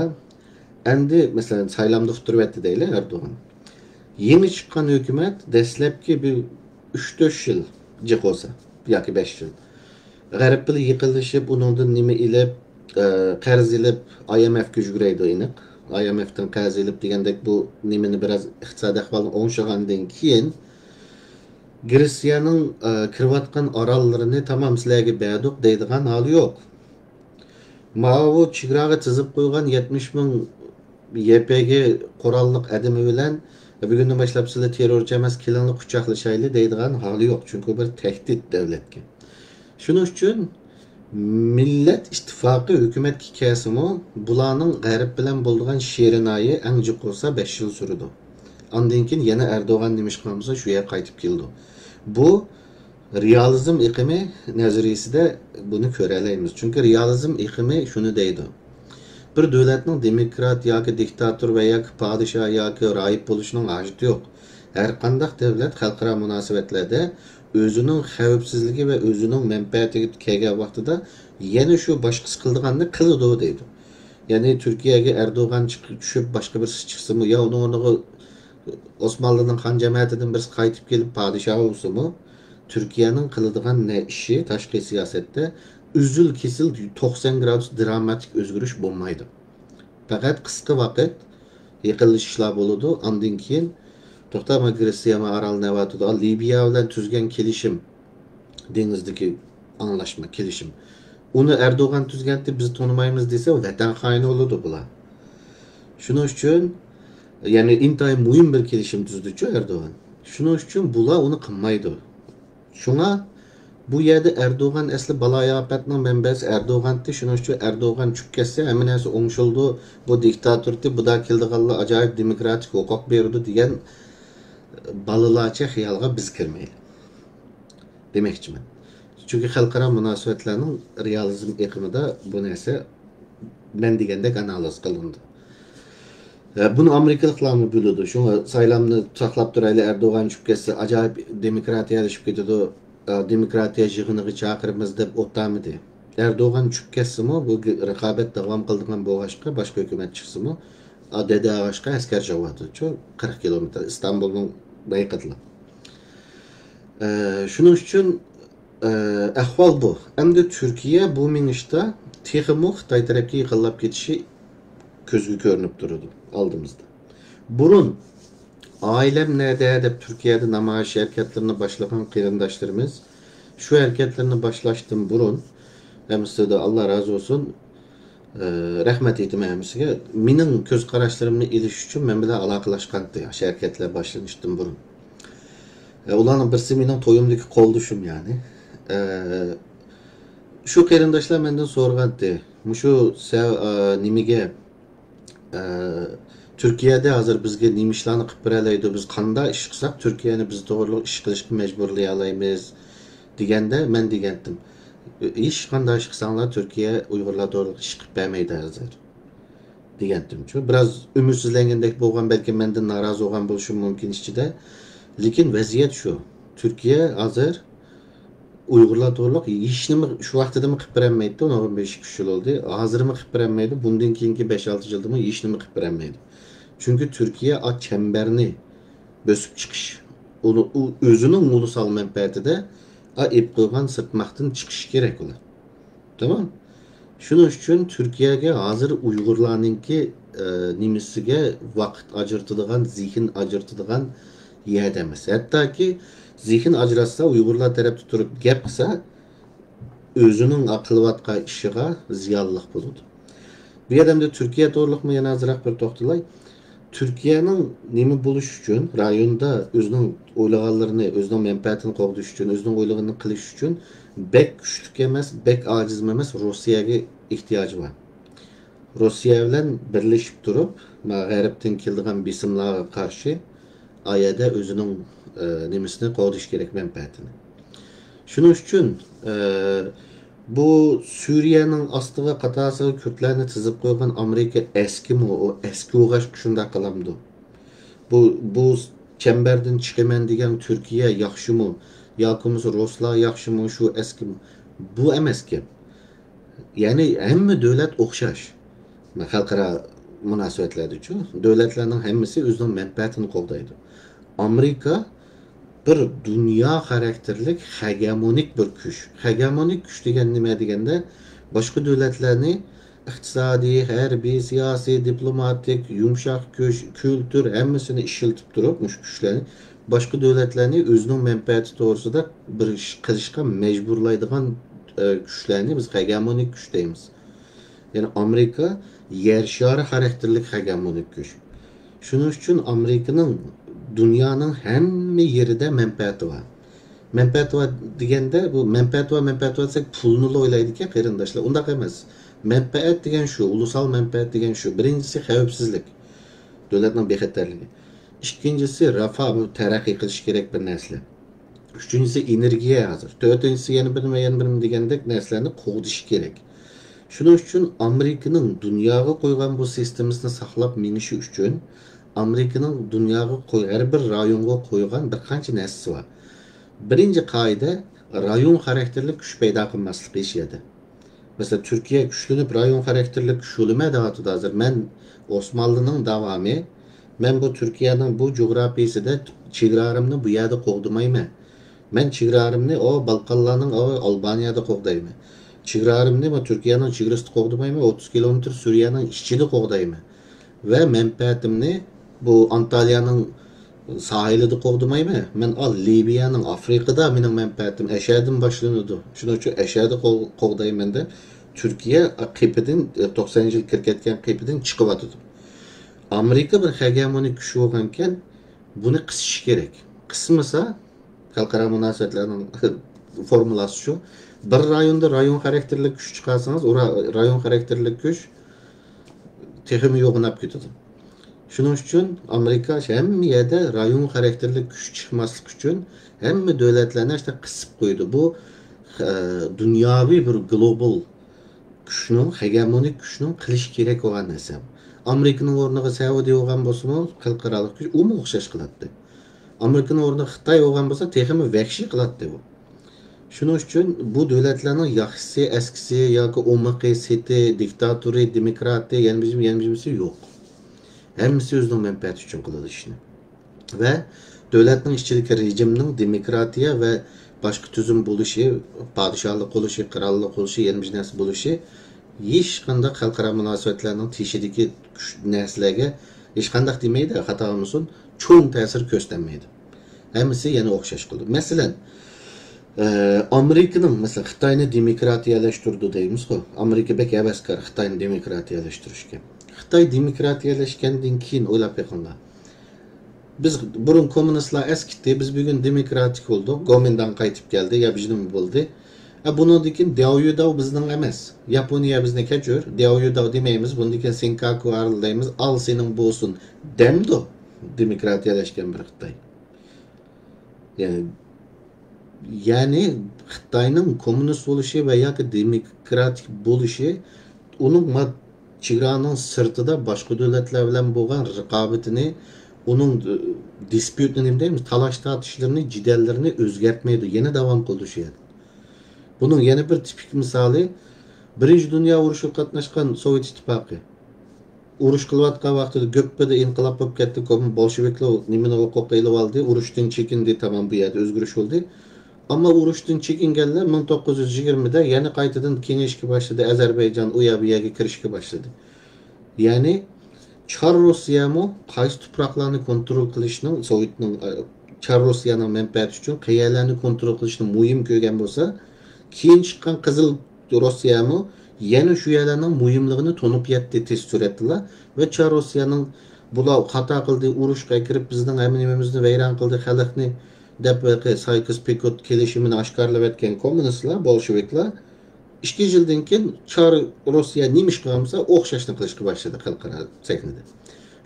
endi masalan saylamda turyapti deylik Erdo'g'an. Yeni chiqqan hukumat dastlabki bir 3-4 yıl cık olsa, yoki 5 yıl. G'arb bilan yiqilishib, uningdan nima ilib, qarz ilib, IMF yuguraydi aniq. IMF'dan qarz ilib degandek bu nimani biraz iqtisodiy ahvolni o'ngshag'andan keyin Gretsiyaning kirayotgan orollarini tamom sizlarga berdik deydigan holi yo'q. Mao chegaraga tizib qo'ygan 70 ming YPG qurolliq adimi bilan bugundan boshlab sizlar terrorchi emas, kelinni quchoqlashayli deydigan holi yo'q. Chunki bir tahdid davlatga. Shuning uchun Millet İttifakı hükümet hikayesimi bularning G'arb bilan bo'lgan sherinayi eng jiq olsa 5 yil surdi. Ondan keyin yana Erdo'g'an demiş qilmasa shu yerga qaytib keldi. Bu realizm iqimi nazariyasida buni ko'ra olamiz. Chunki realizm iqimi shuni deydi. Bir davlatning demokrat yoki diktator va yoki podshoh yoki raib bo'lishining hojati yo'q. Har qanday davlat xalqaro munosabatlarda o'zining xavfsizligi va o'zining manfaatiga kelgan vaqtida yana shu boshqasi qildiganni qiladi deydi. Ya'ni Turkiyaga Erdo'g'an tushib boshqa bir chiqsimi yo uni o'rniga Osmanlıning xon jamiyatidan birisi qaytib kelib podshoh bo'lsa-mu, Turkiyaning qiladigan ne ishi tashqi siyosatda uzul kesil 90 gradus dramatik o'zgarish bo'lmaydi. Faqat qisqa vaqt yiqilishlar bo'ladi, ondan keyin to'xtama Gretsiya va Aral Nevatida Libiya bilan tuzgan kelishim dengizdagi anlaşma kelishim. Uni Erdo'g'an tuzgandi biz tanımaymiz desa vatan xoini bo'ladi bular. Shuning uchun ya'ni intayin muhim bir kelishim tuzdi-ku Erdo'g'an. Shuning uchun bular uni qilmaydi. Shunga bu yerda Erdo'g'an asli baloyofatning manbasi Erdo'g'anti. Shuning uchun Erdo'g'an tushib ketsa hamma narsa o'ngshildi. Bu diktatordi, bu da keldiganlar ajoyib demokratik huquq berdi degan balalarcha xiyolga biz kirmaylik. Demoqchiman. Chunki xalqaro munosabatlarning realizm iqimida bu narsa men degandek analiz qilindi. Bunu Amerikalıqlarmı biladi. Şuna saylamni saqlab turayli Erdo'g'an tushib ketsa ajoyib demokratiyalashib ketadi. Demokratiya yig'iniga chaqiramiz deb o'tamidi. Erdo'g'an tushib ketsimi bu raqobat davom qildigan bo'lg'ashqa boshqa hukumat chiqsimi Dede Ağaçqa askar javodi. 40 kilometr İstanbulning bayqatli. Shuning uchun ahvol bu. Endi Turkiya bu minishda texmo Xitoy tarafga yiqilib ketishi ko'zga ko'rinib turadi oldimizda. Burun ailem nerede deb Türkiye'de namoyish hareketlerini başlayan qarindoshlarimiz şu hareketlerini başlaştım burun hamsiga Allah razı olsun rahmat aytaman hamsiga mening ko'z qarashlarimni elish uchun men bilan aloqalashgandi shu hareketlar boshlanishdan burun. Ularning birisi mening to'yimdagi qo'ldushim yani. Şu qarindoshlar mendan so'ragandi. Mushu nimaga Türkiye'de hazır bizge nimişlarni qilib beralaydi, biz qanday ish qilsak Turkiyani biz to'g'ri ish qilishga majburlay olamiz deganda men degandim. Ish qanday ish qilsanglar Turkiya Uyg'urlar to'g'ri ish qilib bermaydi hozir. Degandim. Biraz ümidsizlangandek bo'lgan, balki mendan norozi bo'lgan bo'lishim mumkin ichida. Lekin vaziyat shu. Turkiya hozir Uyg'urlar to'g'ri ishni shu vaqtida qilib bermaydi, 15 yil oldi. Hozirmi qilib bermaydi, bundan keyingi 5-6 yilda ishni qilib bermaydi. Çünkü Türkiye a çemberini bösüp çıkış. Onu özünün ulusal menfaatide a ip koygan sırtmaktan çıkış gerek olur. Tamam? Şunun için Türkiye'ye hazır Uygurlarınki nimisiga vaqt ajırtıdığan, zihin ajırtıdığan yer demez. Hatta ki zihin ajratsa Uygurlar tarafı tutup gap kısa özünün akılvatqa işiga ziyallık buludu. Bir adamda Türkiye doğruluk mu yana azırak bir toxtalay. Türkiye'nin nemi buluş üçün, rayonda özünün oylaganlarını, özünün menfaatini qoğduş üçün, özünün oylaganını qilish üçün bek güçlük emas, bek aciz emas Rusiyaga ihtiyacı var. Rusiya bilan birleşip durup, G'arbdan keldigan besimlarga qarshi ayada özünün nimisini qoğduş gerek menfaatini. Şunun için bu Suriye'nin astığı qatası Kürtlerini tizip koygan Amerika eski mi o eski uğraş şunda kalamdı. Bu çemberden çıkımen degan Türkiye yaxşı mı? Yakımız Ruslar yaxşı mı? Şu eski mi? Bu emas ki. Yani hamma devlet o'xshash. Xalqaro munosabatlarda uchun davlatlarning hammasi o'zining manfaatini qo'llaydi. Amerika bir dünya xarakterlik hegemonik bir kuch. Hegemonik kuch degan nima deganda boshqa davlatlarni iqtisodiy, harbiy, siyosiy, diplomatik, yumshoq kuch, kültür hammasini ishiltib turib, mush kuchlarni boshqa davlatlarni o'zining manfaati to'g'risida bir ish qilishga majburlaydigan kuchlarni biz hegemonik kuch deymiz. Yani Amerika yer şarı xarakterlik hegemonik kuch. Shuning uchun Amerikanın dünyanın hamma yerida manfaati var. Manfaati var deganda bu manfaati var desek pulni o'ylaydi ekan qarindoshlar. Undaq emas. Manfaat degan shu, ulusal manfaat degan shu. Birinchisi xavfsizlik. Davlatning bexatarligi. İkincisi rafa, bu taraqqiy qilish kerak bir narsa. Üçüncüsü energiya hazır. Dördüncüsü yana bir degandek narsalarni qo'g'dish kerak. Shuning uchun Amerikaning dunyoga qo'ygan bu sistemasini saqlab minishi uchun Amerikaning dunyoga har bir rayonga qo'ygan bir qancha narsasi bor. Birinchi qoida rayon xarakterli kuch paydo qilmaslik ishiyadi. Mesela Türkiye güçlünüp rayon xarakterli kuchlanma deyapti hozir. Men Osmanlıning davomi, men bu Türkiye'nin bu coğrafyasida chegaramni bu yerda qo'g'dimayman. Men chegaramni o Balkanlarning o Albaniyada qo'g'dayman. Chegaramni va Türkiye'nin chegarasida qo'g'dimayman, 30 kilometr Suriye'nin ichida qo'g'dayman. Ve menfaatimni bu Antalya'nın sahilida qo'g'dimayman. Men al Libya'nın Afrika'da mening menfaatim Eşer'den başlanıyordu. Şunun için Eşer'de qo'g'dayman da Türkiye qepidan 90 yil kirib ketgan qepidan chiqib o'tdi. Amerika bir hegemonik kuch bo'lgankan buni qisish kerak. Qismasa xalqaro munosabatlarning formulasi shu. Bir rayonda rayon xarakterli kuch chiqarsangiz, o rayon xarakterli kuch texmi yo'g'inab ketadi. Shuning uchun Amerika hamma yerda rayon xarakterli kuch chiqmaslik uchun hamma davlatlarni işte qisib qo'ydi. Bu dunyoviy bir global kuchning, hegemonik kuchning qilish kerak bo'lgan narsa. Amerikaning o'rniga Saudiya bo'lgan bo'lsa, xalqaro kuch u o'xshash qiladi. Amerikaning o'rniga Xitoy bo'lgan bo'lsa, texmi vahshiy qiladi bu. Shuning uchun bu davlatlarning yaxshisi, eskisi yoki o'miqi, seti, diktatori, demokratiya, yani bizimisi yo'q. Hammasi o'zining manfaati uchun qiladi ishni. Va davlatning ichidagi rejimning demokratiya va boshqa tuzum bo'lishi, podshohlik bo'lishi, qirollik bo'lishi, yana bir narsa bo'lishi hech qanday xalqaro munosabatlarning teshidagi narsalarga hech qanday demaydi, xato bo'lmasin, cho'ng ta'sir ko'rsatmaydi. Hammasi yana o'xshash qildi. Masalan, Amerika'nın mesela Xitoyni demokratiyalashtirdi deymiz-ku. Amerika bek havaskor Xitoyni demokratiyalashtirishga. Xitoy demokratiyalashgandan keyin o'ylab qo'yinglar. Biz burun kommunistlar eskitdi, biz bugun demokratik oldik. Gomindan qaytib keldi, ya bizning bo'ldi. Bundan Diaoyuda bizning emas. Yaponiya bizni kechir, Diaoyuda demaymiz, bundan Senkaku Arl deymiz. Al sening bo'lsin. Demdi demokratiyalashgan bir Xitoy. Yani Xitoyning kommunist bo'lishi va yoki demokratik bo'lishi uning chegaraning sirtida boshqa davlatlar bilan bo'lgan raqobatini, uning disputini deymiz, talash tortishlarni, jidallarini o'zgartmaydi, yana davom qildirishadi. Bunun yana bir tipik misoli Birinchi Dunyo urushida qatnashgan Sovet ittifoqi. Urush qilayotgan vaqtida Gökbeda inqilob bo'lib ketdi, bolsheviklar nimani qo'qaylab oldi, urushdan chekindi, tamam bu yerda o'zgarish bo'ldi. Ama urushdan chekinganlar 1920'da yana qaytadan kengashga boshladi. Ozarbayjon u yerga kirishga boshladi. Ya'ni Char Rossiyami qaysi tuproqlarni kontrol qilishning, Sovetning Char Rossiyaning menfaati uchun qayerlarni kontrol qilishni muhim ko'rgan bo'lsa, keyin chiqqan Qizil Rossiyami yana shu yerlarning muhimligini to'nib yetdi tez suratda va Char Rossiyaning bular xato qildi, urushga kirib bizning hamimizni vayron qildi, xalqni deb Sykes-Picot kelishimini oshkorlab etgan kommunistlar, bolsheviklar 2 yildan keyin Char Rossiya nima ish qilsa o'xshashni qilishga boshladi xalqaro sahnada.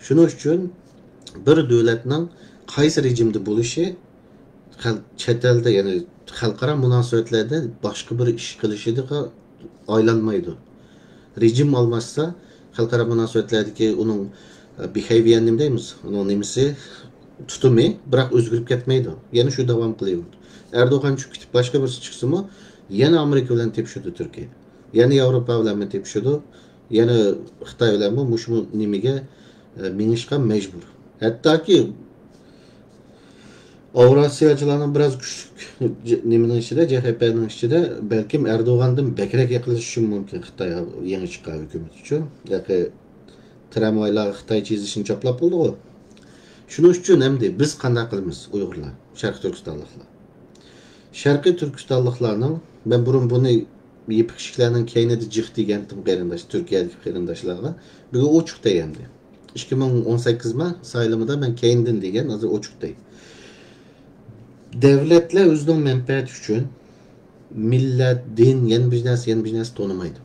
Shuning uchun bir davlatning qaysi rejimde bo'lishi chet elda, ya'ni xalqaro munosabatlarda boshqa bir ish qilishiga aylanmaydi. Rejim almazsa xalqaro munosabatlardagi uning behavior nima deymiz, uning nimasi tutumi biroq o'zgarib ketmaydi. Yana shu davom qilaveradi. Erdo'g'an chiqib ketib boshqa birisi chiqsa-mu, yana Amerika bilan tepishadi Turkiya. Yana Yevropa bilan tepishadi. Yana Xitoy bilan mushu nimaga minishga majbur. Hattoki Avrasiyachilarning biraz kuchli nimaning ichida, CHP'ning ichida balkim Erdo'g'andan bekrak yaqinlashishi mumkin Xitoy yangi chiqqan hukumat uchun. Yoki tramvaylar Xitoy chizishini choplab bo'ldi-ku. Shuning uchun hamda biz qanday qilamiz Uyg'urlar, Sharqiy Turkistonliklar. Sharqiy Turkistonliklarning ben buni yepikishlarning keynida jiq degandim qarindosh, Turkiyadagi qarindoshlarga. Bugun ochiq degandim. 2018 saylamida ben keyndim degan, hozir ochiq deyman. Devletler özünün menfaati üçün millet, din, yeni biznesi tanımaydı.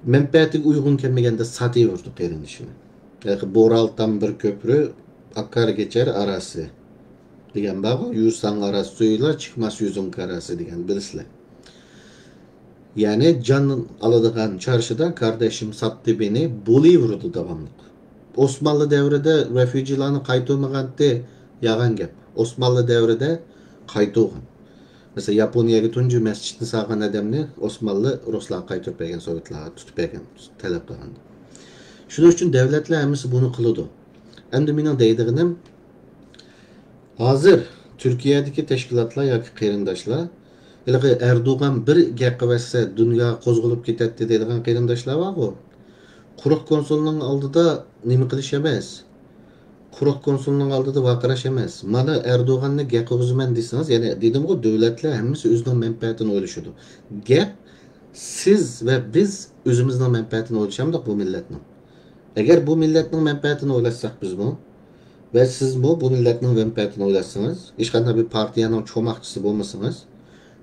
Menfaati uygun kelmegende satıverdi qeyrindişini. Yani Boral'dan bir köprü akar geçer arası. Degen bağı, yüzsan arası suyla çıkmaz yüzün karası degen bilisler. Yani canın alıdığan çarşıdan kardeşim sattı beni, bulayvurdu devamlı. Osmanlı devrede refüjilerini kaytolmaganda yagan gap. Osmanlı devrede kaytolgan. Mesela Yaponiyaga tuncu mescidini sağgan adamni Osmanlı Ruslar kaytırıp bergen, Sovetlar tutup bergen, talep qilganda. Şunun üçün devletler hemisi bunu kılıdı. Endi mening deydiğim hazır Türkiye'deki teşkilatlar yoki qarindoshlar Erdoğan bir gap qilsa dunyo qo'zg'alib ketadi deydigan qarindoshlar bor-ku. Quruq konsulning oldida nima qilish emas. Quruq konsulning oldida vaqirash emas. Mana Erdo'g'anni gap qilg'izman desangiz, ya'ni dedim-ku, davlatlar hammasi o'zining menfaatini o'ylashadi. Gap siz va biz o'zimizning menfaatini o'ylashamdik bu millatning. Agar bu millatning menfaatini o'ylasak biz bu ve siz bu milletning menfaatini o'ylasangiz, hech qanday bir partiyaning cho'moqchisi bo'lmasangiz,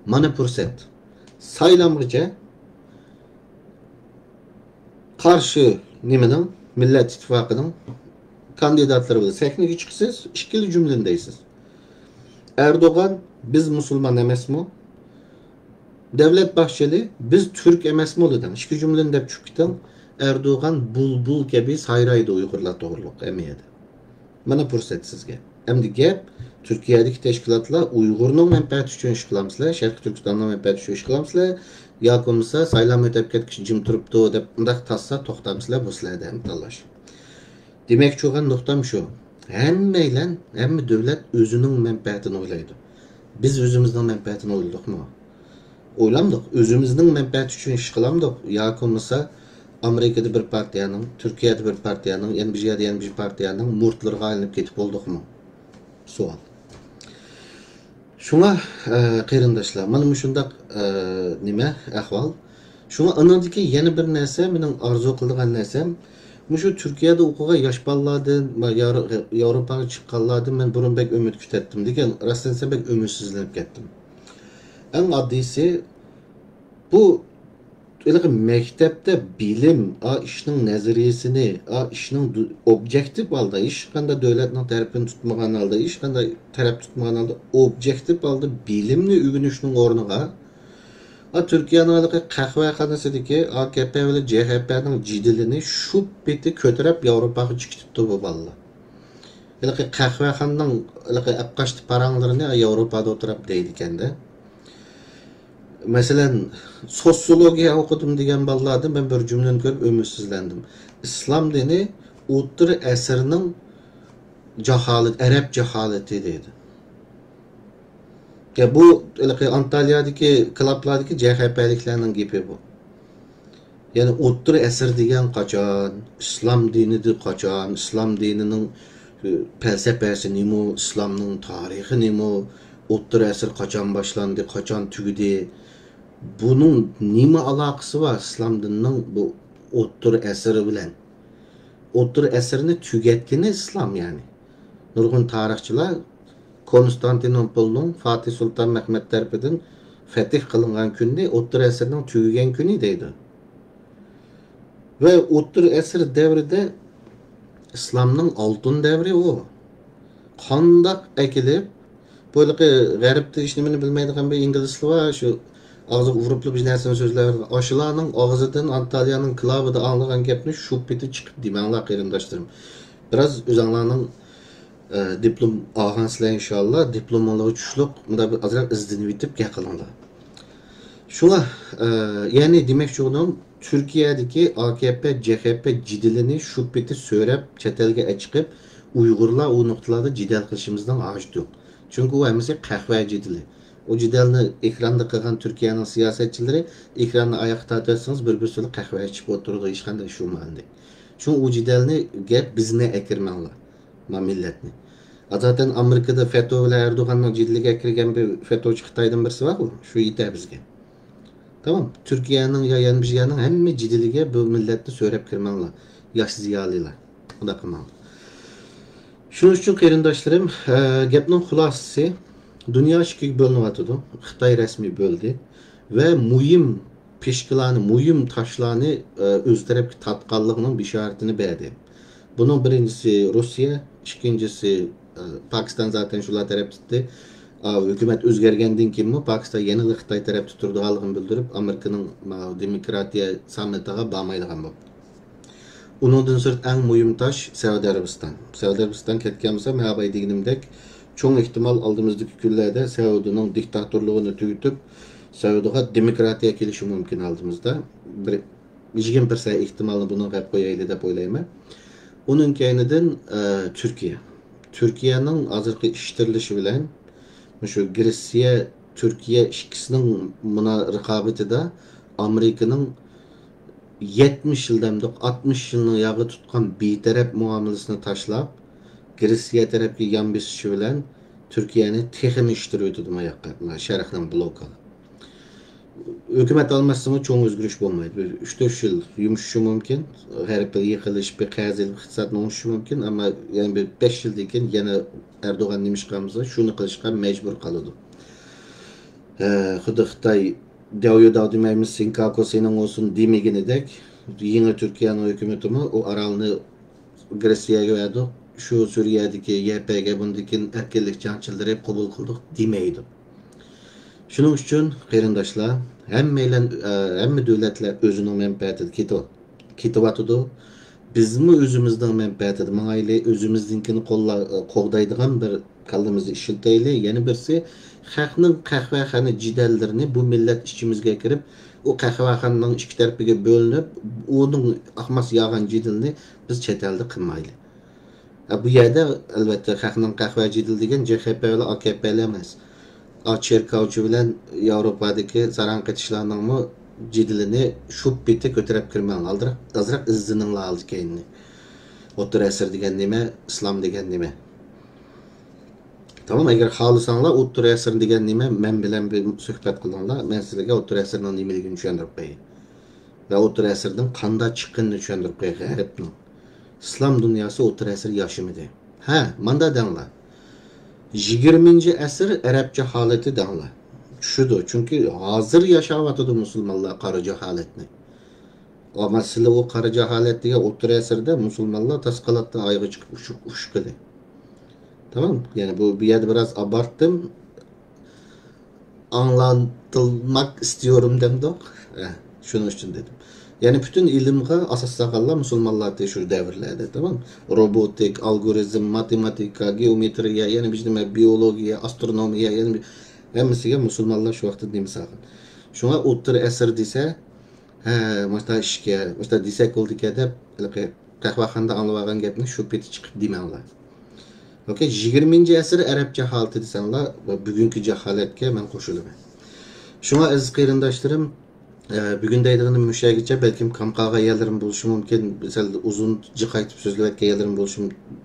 mana fursat. Saylamgacha qarshi nimaning Millat İttifoqining kandidatlari bilan sahnaga chiqsiz, ikkili jumla deysiz. Erdo'g'an biz musulmon emasmi? Devlet Bahçeli biz Türk emasmi dedim. İki cümleni deb chiqdim. Erdo'g'an bulbul kabi sayraydi Uyg'urlar to'g'riliq emiyadi. Mana fursat sizga. Endi gap Türkiye'deki teşkilatlar Uygur'un menfaati uchun ish qilamizlar, Sharqiy Turkistonning menfaati uchun ish qilamizlar, yoki bo'lmasa saylam o'tib ketkish jim turibdi deb undaq tassa to'xtamizlar bu sizlarda ham tanlash. Demek çoğun noktam şu. Hamma devlet özünün menfaatini o'ylaydi. Biz özümüzden menfaatini o'yladik mı? O'ylamdik. Özümüzden menfaati uchun ish qilamdik. Yoki bo'lmasa Amerika'da bir partiyanın, Türkiye'de bir partiyanın, yana bir partiyanın murtlarga aylanib ketib oldukmu? Sual. Şuna qarindoshlar, mana shundaq nima ahvol. Şuna anadiki yana bir narsa, mening orzu qilgan narsam, şu Türkiye'de o'qigan yosh bolalardan, Yevropaga chiqqanlardan men burun bek umid kutatdim degan, rostdan bek umidsizlanib ketdim. Eng oddiysi bu mektepte bilim, işinin nazariyesini, işinin objektif aldı, iş kanda devletin tarafını tutmagan aldı, iş kanda taraf tutmagan aldı, objektif aldı, bilimli ügünüşünün ornuğa, Türkiye'nin kahvehanesideki AKP ve CHP'nin cidilini şu biti kötürep Avrupa'ya çıktı bu balla. Kahvehanenin apkaçtı paranlarını Avrupa'da oturup deydiken de. Mesela sosyologiya okudum degan balalardan ben bir cümleni görüp ümidsizlendim. İslam dini o'ttir asrning jaholat, Arab jaholati deydi. Ya bu Antalya'daki klublardaki CHP'liklarning gapi bu. Yani o'ttir asr degan qachon, İslam dinidir qachon, İslam dininin felsefesi nima, İslamning tarixi nima, o'ttir asr qachon boshlandı, qachon tugidi. Bunun nima alakası var İslam dininin bu o'ttir asri bilan? O'ttir asrni tugatgani İslam yani. Nurg'un tarixchilar Konstantinopolning Fatih Sultan Mehmet tarafidan fetih qilingan kunni o'ttir asrning tugagan kuni deydi. Ve o'ttir asr davrida İslamның алтын дәври o. Qandaq ekilib, böyle g'arbda hech nimani bilmaydigan bir inglizlar var, şu ağzı vuruplu bir narsani so'zlar. Aşılarning og'zidan Antaliyaning klavida anlagan gapni shu peti chiqib deymanlar qarindoshlarım. Biraz o'zinglarning diplom olgansizlar inshaalloh, diplomlar tushliq, bunda bir azroq izlanib yetib gap qilinglar. Şuna yani demek olduğum Türkiye'deki AKP, CHP cidilini şu peti söylep çetelge çıkıp Uygurlar o noktalarda cidel kılışımızdan ağaçtı yok. Çünkü o hemisi kahve cidili. O cidelini ekranda kılan Türkiye'nin siyasetçileri ekranda ayakta atarsanız bir sürü kahve içip oturdu işkanda şu malinde. Çünkü o cidelini gel bizne ekirmenler. Ma milletini. Zaten Amerika'da FETÖ ile Erdoğan'ın cidiliğe ekirgen bir FETÖ'cü Xitay'dan birisi var mı? Şu yeter bizge. Tamam. Türkiye'nin ya yanbijyanın hem cidiliğe bu milletni söylep kirmenler. Yaş ziyaliler. O da kırmanlar. Şunun için qarindoshlarım, gapning xulosasi dunyo ikkiga bo'linyapti. Xitoy rasmiy bo'ldi va muhim peshkalarni, muhim toshlarni o'z tarafga tatqanligining bishoratini berdi. Bunun birincisi Rusya, ikincisi Pakistan zaten shular taraf tutdi. Hükümet o'zgargandan keyin Pakistan yana Xitoy taraf turganligini bildirib, Amerikaning demokratiya sammitiga bormaydigan bo'ldi. Onundan sonra en mühim taş Saudi Arabistan. Saudi Arabistan ketkense mehabay deginimdek çoğun ihtimal aldığımızdaki günlerde Saudi'nin diktatörlüğünü tüyütüp Saudi'ga demokratiya gelişi mümkün aldığımızda bir 20% ihtimalini bunu hep koyaydı da oylayma. Onun kendinden Türkiye. Türkiye'nin azırkı iştirilişi bilen şu Gresya, Türkiye ikisinin buna rekabeti de Amerika'nın 70 yıldan 60 yılını yağı tutkan bir taraf muamelesini taşlap Gresya tarafı yan besişi bilen Türkiye'ni texim iştiriyordu ayakta. Şerhden blokalı. Hükümet almasını çoğun özgürüş olmaydı. 3-4 yıl yumuşuşu mümkün. Her bir yıkılış, bir kazil, bir iktisadın oluşu mümkün. Ama yani bir 5 yıldayken yine Erdoğan demiş kalımızda şunu kılışkan mecbur kalıyordu. Xitay Devyo dememiz Sinkako senin olsun demegini dek yine Türkiye'nin hükümeti mi o aralını Gresya'ya verdi. Şu Suriye'deki YPG bundakin erkeklik cançıları hep kabul kıldık demeydi. Şunun için qarindoshlar hem devletler özünün menfaatini ketawatıdı. Bizmi özümüzden menfaatini, maile özümüzdinkini qoğdaydigan bir kaldığımızı işilteyli. Yeni birisi xalqning qahvaxona cidellerini bu millet içimizge kirip o qahvaxonaning iki tarafiga bölünüp onun ahmas yağan cidelini biz chet elde qilmayli. Bu yerda albatta xalqning qahva cidil degan CHP ile AKP'li emas. Cherkovchi bilan Yevropadagi zaran ketishlarning cidilini şu bitti ko'tarib kirman aldirak azroq izzininglar oldi keyinni. O'tir asr degan nima, islom degan nima? Tamam, eğer xalısanlar o'tir asr degan nima, men bilan bir suhbat qilinglar, men sizlarga o'tir asrning nimaligini tushuntirib qo'yay. Va o'tir asrdan qanday chiqqanini tushuntirib qo'yay g'arbning. İslam dunyosi o'tir asr yoshimidi. Ha, manda danglar. 20. asr Arapça haleti danglar. Şudur, çünkü hazır yaşavatıdı Müslümanlar qara jaholatni. Ama sizlar o qara jaholat degan o'tir asrda Müslümanlar tasqalatdan ayga chiqib ushqidi. Tamam, yani bu bir yerde biraz abarttım. Anlatılmak istiyorum dedim. Şunun için dedim. Yani bütün ilimge asas sakallar Müslümanlar şu devirlerde, tamam. Robotik, algoritm, matematika, geometriya, yani bir biyologiya, astronomiya, yani hemisiga Müslümanlar şu vakti neymi sakın. Şuna o'tir asr dese, mesela işke, mesela desek oldu ki de, qahvaxonada anlavagan gapni şu peti chiqib demanlar. Okay, 20. asr Arapça haleti desenler, bugünkü cehaletke ben koşulamayım. Şuna aziz qarindoshlarım, bugün deydiğim müşahidçe belki kamqaga yerlerim buluşum mümkün, mesela uzun cıqaytıp sözlebekke yerlerim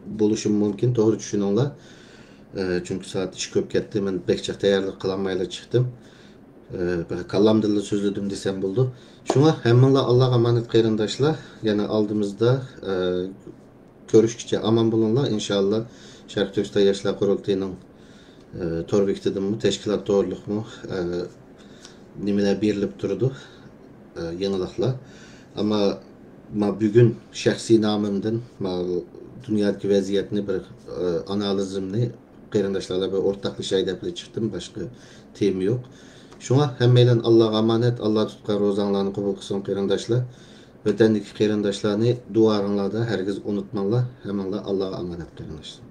buluşum mümkün, doğru düşünüyorlar. Çünkü saat iş köp ketdi, ben bekçe tayyorlik qilolmayla chiqdim. Kallamdilla sözledim desem buldu. Şuna hemminla Allah'a emanet qarindoshlar, yani aldığımızda görüşkice aman bulunlar inşallah. Şarkı Türkistan Yaşlar Kurultayı'nın torbektidim mi, teşkilat doğruluk mu, nimeler berilip durdu, yanılıkla. Ama bugün şahsi namımdan, dünyadaki vaziyetini bir analizimni qarindoshlarla bir ortaklaşa deb chiqdim, boshqa tema yo'q. Şuna hemmeyle Allah'a emanet, Allah tutkan rozanlarını kabul kılsın qarindoshlar. Vatandagi qarindoshlarni duaringlarda herkes unutmanglar. Hemen Allah'a emanet qarindoshlar.